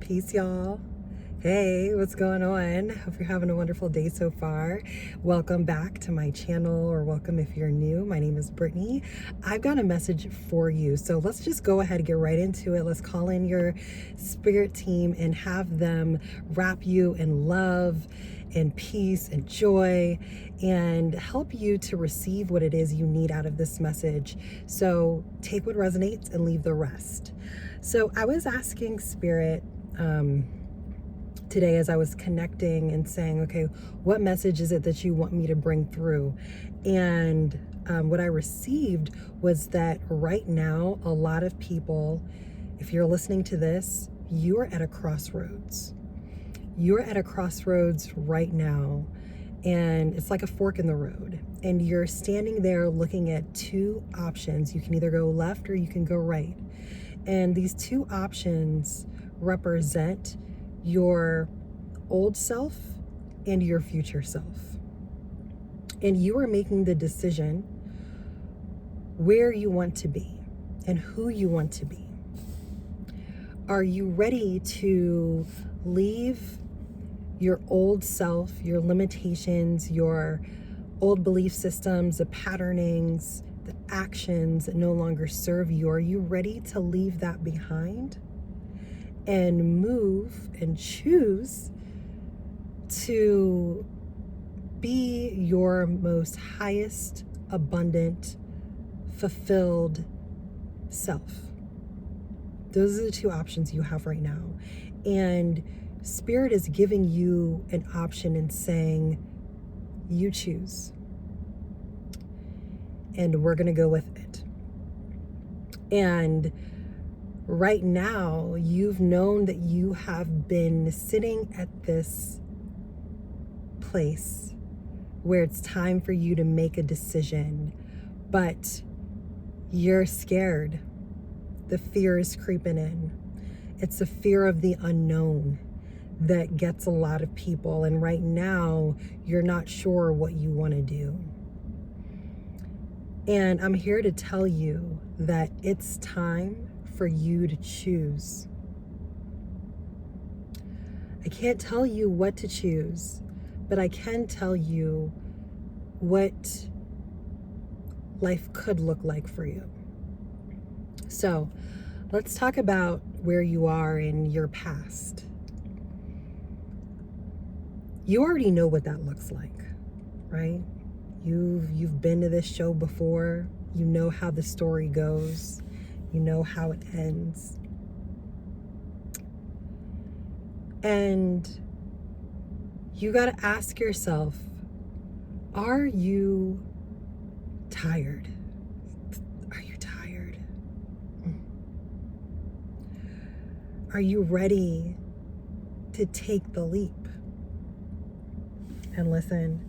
Peace, y'all. Hey, what's going on? Hope you're having a wonderful day so far. Welcome back to my channel, or welcome if you're new. My name is Brittany. I've got a message for you. So let's just go ahead and get right into it. Let's call in your spirit team and have them wrap you in love and peace and joy and help you to receive what it is you need out of this message. So take what resonates and leave the rest. So I was asking Spirit today as I was connecting and saying, okay, what message is it that you want me to bring through? And what I received was that right now, a lot of people, if you're listening to this, you are at a crossroads. You're at a crossroads right now, and it's like a fork in the road. And you're standing there looking at two options. You can either go left or you can go right. And these two options represent your old self and your future self. And you are making the decision where you want to be and who you want to be. Are you ready to leave your old self, your limitations, your old belief systems, the patternings, the actions that no longer serve you? Are you ready to leave that behind and move and choose to be your most highest, abundant, fulfilled self? Those are the two options you have right now. And Spirit is giving you an option and saying, you choose. And we're going to go with it. And right now, you've known that you have been sitting at this place where it's time for you to make a decision, but you're scared. The fear is creeping in. It's a fear of the unknown that gets a lot of people. And right now, you're not sure what you want to do. And I'm here to tell you that it's time for you to choose. I can't tell you what to choose, but I can tell you what life could look like for you. So let's talk about where you are in your past. You already know what that looks like, right? You've been to this show before. You know how the story goes. You know how it ends. And you got to ask yourself, are you tired? Are you tired? Are you ready to take the leap? And listen,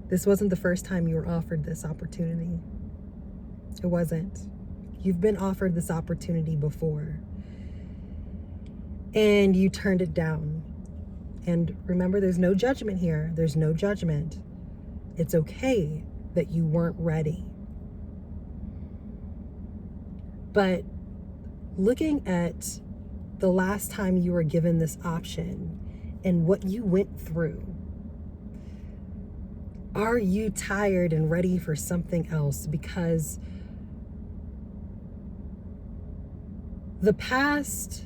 this wasn't the first time you were offered this opportunity. It wasn't. You've been offered this opportunity before, and you turned it down. And remember, there's no judgment here. There's no judgment. It's okay that you weren't ready. But looking at the last time you were given this option and what you went through, are you tired and ready for something else? Because the past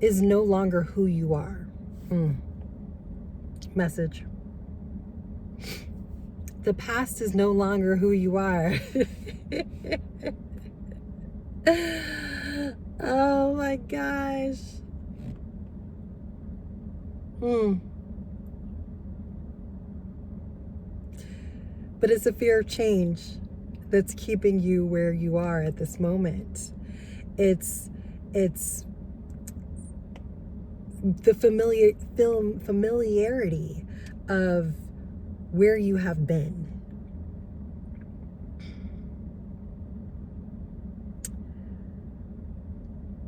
is no longer who you are. Message. The past is no longer who you are. Oh my gosh. But it's a fear of change that's keeping you where you are at this moment. It's the familiarity of where you have been.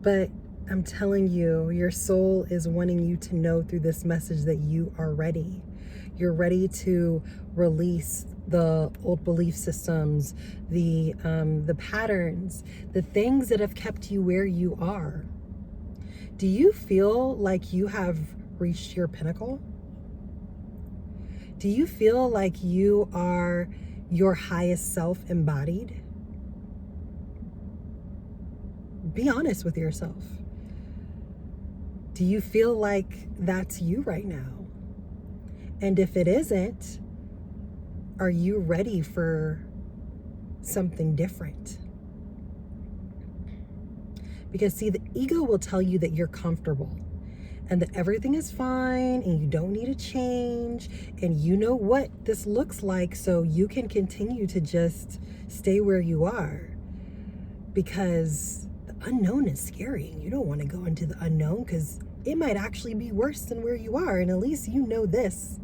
But I'm telling you, your soul is wanting you to know through this message that you are ready. You're ready to release the old belief systems, the patterns, the things that have kept you where you are. Do you feel like you have reached your pinnacle? Do you feel like you are your highest self embodied? Be honest with yourself. Do you feel like that's you right now? And if it isn't, are you ready for something different? Because see, the ego will tell you that you're comfortable and that everything is fine and you don't need to change and you know what this looks like, so you can continue to just stay where you are, because the unknown is scary and you don't want to go into the unknown because it might actually be worse than where you are, and at least you know this.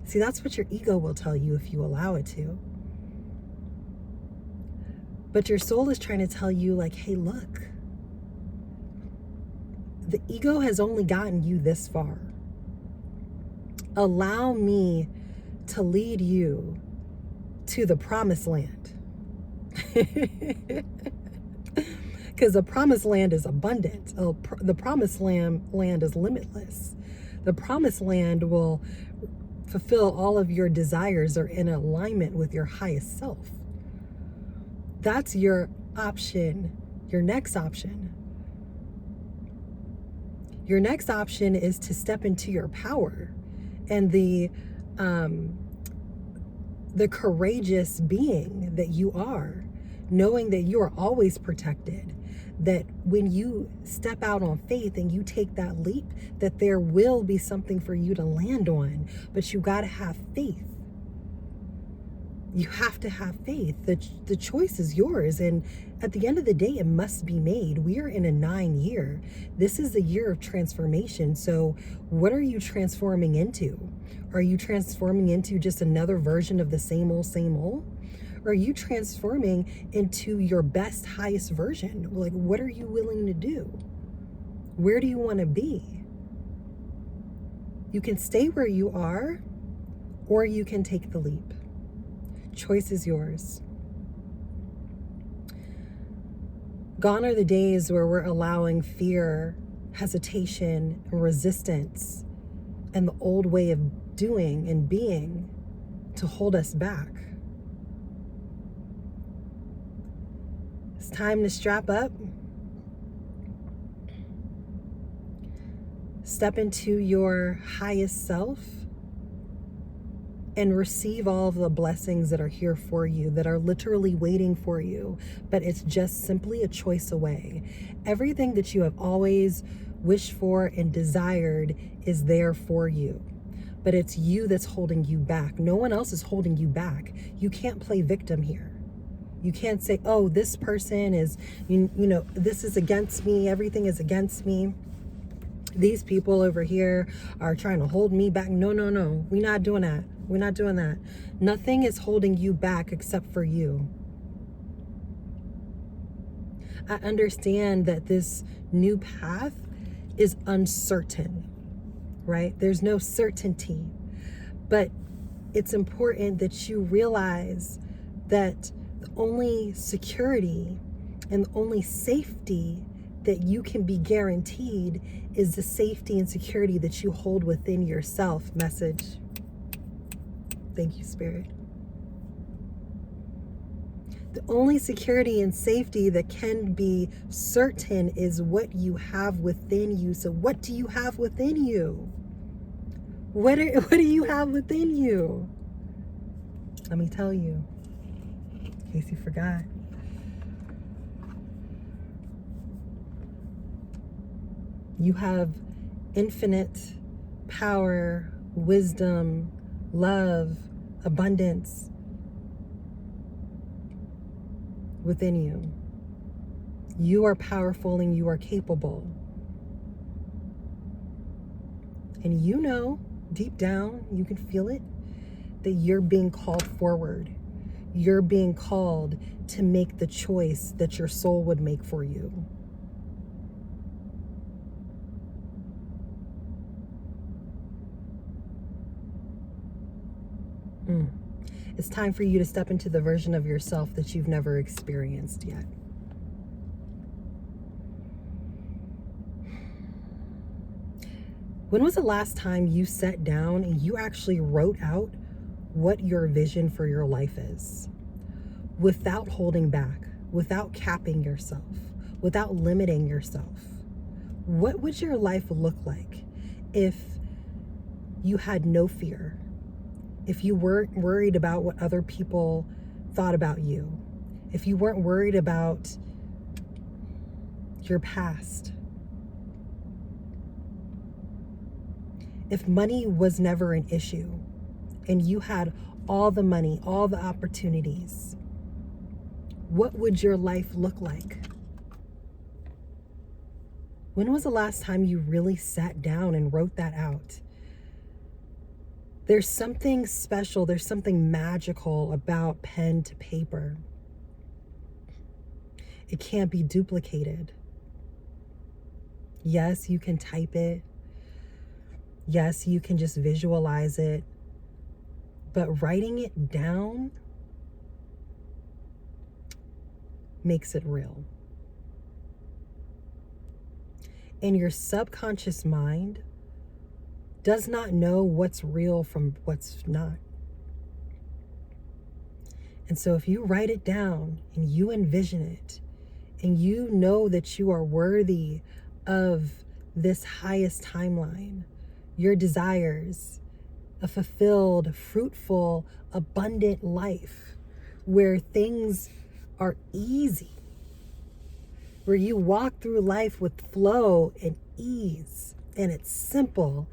See, that's what your ego will tell you if you allow it to. But your soul is trying to tell you, like, hey, look, the ego has only gotten you this far. Allow me to lead you to the promised land. Because the promised land is abundant. The promised land is limitless. The promised land will fulfill all of your desires, are in alignment with your highest self. That's your option, your next option. Your next option is to step into your power and the courageous being that you are, knowing that you are always protected, that when you step out on faith and you take that leap, that there will be something for you to land on, but you got to have faith. You have to have faith. The choice is yours. And at the end of the day, it must be made. We are in a 9-year. This is a year of transformation. So what are you transforming into? Are you transforming into just another version of the same old, same old? Or are you transforming into your best, highest version? Like, what are you willing to do? Where do you want to be? You can stay where you are, or you can take the leap. Choice is yours. Gone are the days where we're allowing fear, hesitation, and resistance, and the old way of doing and being to hold us back. It's time to strap up, step into your highest self, and receive all of the blessings that are here for you, that are literally waiting for you, but it's just simply a choice away. Everything that you have always wished for and desired is there for you, but it's you that's holding you back. No one else is holding you back. You can't play victim here. You can't say, oh, this person is, you know, this is against me. Everything is against me. These people over here are trying to hold me back. No. We're not doing that. We're not doing that. Nothing is holding you back except for you. I understand that this new path is uncertain, right? There's no certainty, but it's important that you realize that the only security and the only safety that you can be guaranteed is the safety and security that you hold within yourself. Message. Thank you, Spirit. The only security and safety that can be certain is what you have within you. So what do you have within you? What do you have within you? Let me tell you, in case you forgot. You have infinite power, wisdom, love, abundance within you. You are powerful and you are capable. And you know, deep down, you can feel it, that you're being called forward. You're being called to make the choice that your soul would make for you. It's time for you to step into the version of yourself that you've never experienced yet. When was the last time you sat down and you actually wrote out what your vision for your life is, without holding back, without capping yourself, without limiting yourself? What would your life look like if you had no fear? If you weren't worried about what other people thought about you? If you weren't worried about your past? If money was never an issue and you had all the money, all the opportunities, what would your life look like? When was the last time you really sat down and wrote that out? There's something special, there's something magical about pen to paper. It can't be duplicated. Yes, you can type it. Yes, you can just visualize it. But writing it down makes it real. And your subconscious mind does not know what's real from what's not. And so if you write it down and you envision it, and you know that you are worthy of this highest timeline, your desires, a fulfilled, fruitful, abundant life where things are easy, where you walk through life with flow and ease, and it's simple,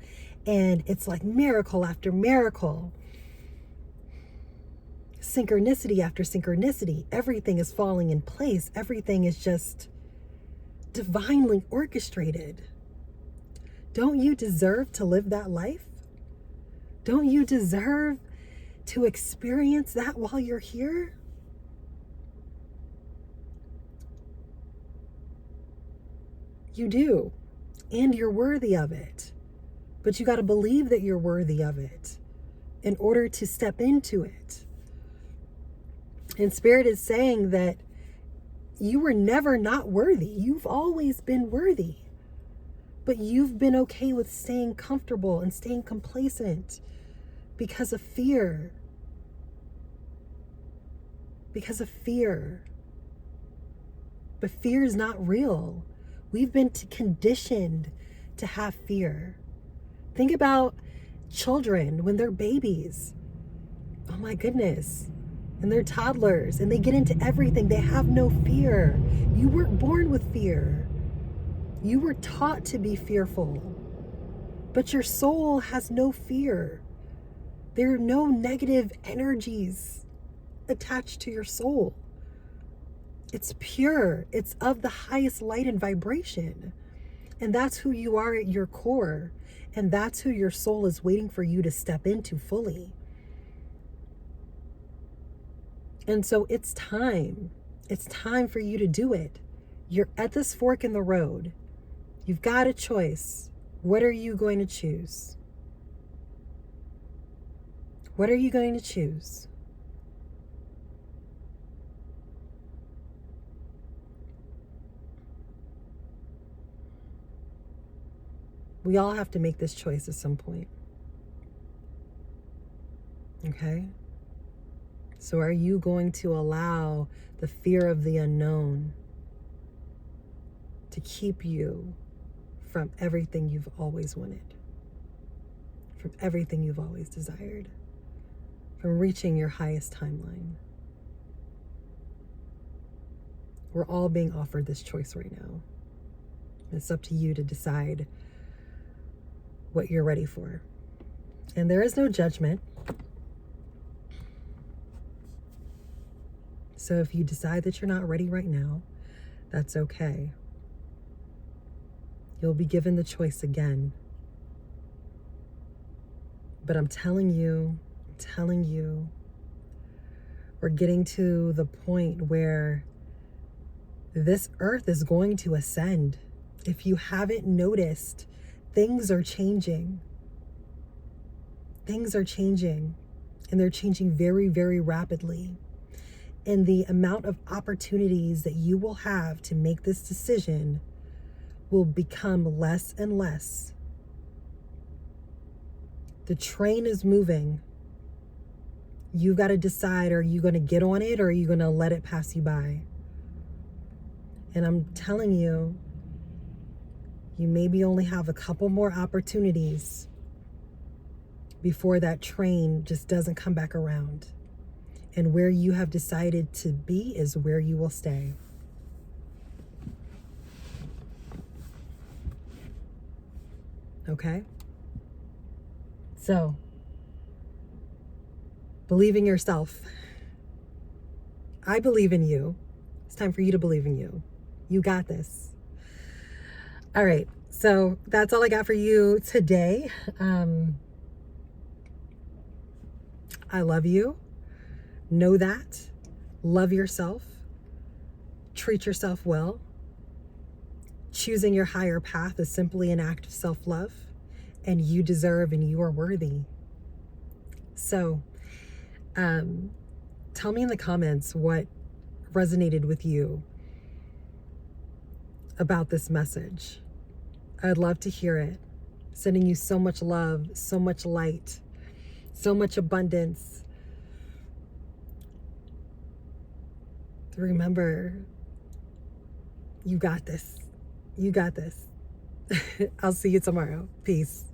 and it's like miracle after miracle, synchronicity after synchronicity. Everything is falling in place. Everything is just divinely orchestrated. Don't you deserve to live that life? Don't you deserve to experience that while you're here? You do, and you're worthy of it. But you got to believe that you're worthy of it in order to step into it. And Spirit is saying that you were never not worthy. You've always been worthy. But you've been okay with staying comfortable and staying complacent because of fear. Because of fear. But fear is not real. We've been conditioned to have fear. Think about children when they're babies. Oh my goodness. And they're toddlers and they get into everything. They have no fear. You weren't born with fear. You were taught to be fearful. But your soul has no fear. There are no negative energies attached to your soul. It's pure. It's of the highest light and vibration. And that's who you are at your core. And that's who your soul is waiting for you to step into fully. And so it's time. It's time for you to do it. You're at this fork in the road. You've got a choice. What are you going to choose? What are you going to choose? We all have to make this choice at some point. Okay? So are you going to allow the fear of the unknown to keep you from everything you've always wanted, from everything you've always desired, from reaching your highest timeline? We're all being offered this choice right now. It's up to you to decide what you're ready for. And there is no judgment. So if you decide that you're not ready right now, that's okay. You'll be given the choice again. But I'm telling you, we're getting to the point where this earth is going to ascend. If you haven't noticed, things are changing. Things are changing. and they're changing very, very rapidly. And the amount of opportunities that you will have to make this decision will become less and less. The train is moving. You got to decide, are you going to get on it or are you going to let it pass you by? And I'm telling you, you maybe only have a couple more opportunities before that train just doesn't come back around. And where you have decided to be is where you will stay. Okay? So, believe in yourself. I believe in you. It's time for you to believe in you. You got this. All right. So that's all I got for you today. I love you. Know that. Love yourself. Treat yourself well. Choosing your higher path is simply an act of self-love, and you deserve and you are worthy. So, tell me in the comments what resonated with you about this message. I'd love to hear it. Sending you so much love, so much light, so much abundance. Remember, you got this. You got this. I'll see you tomorrow. Peace.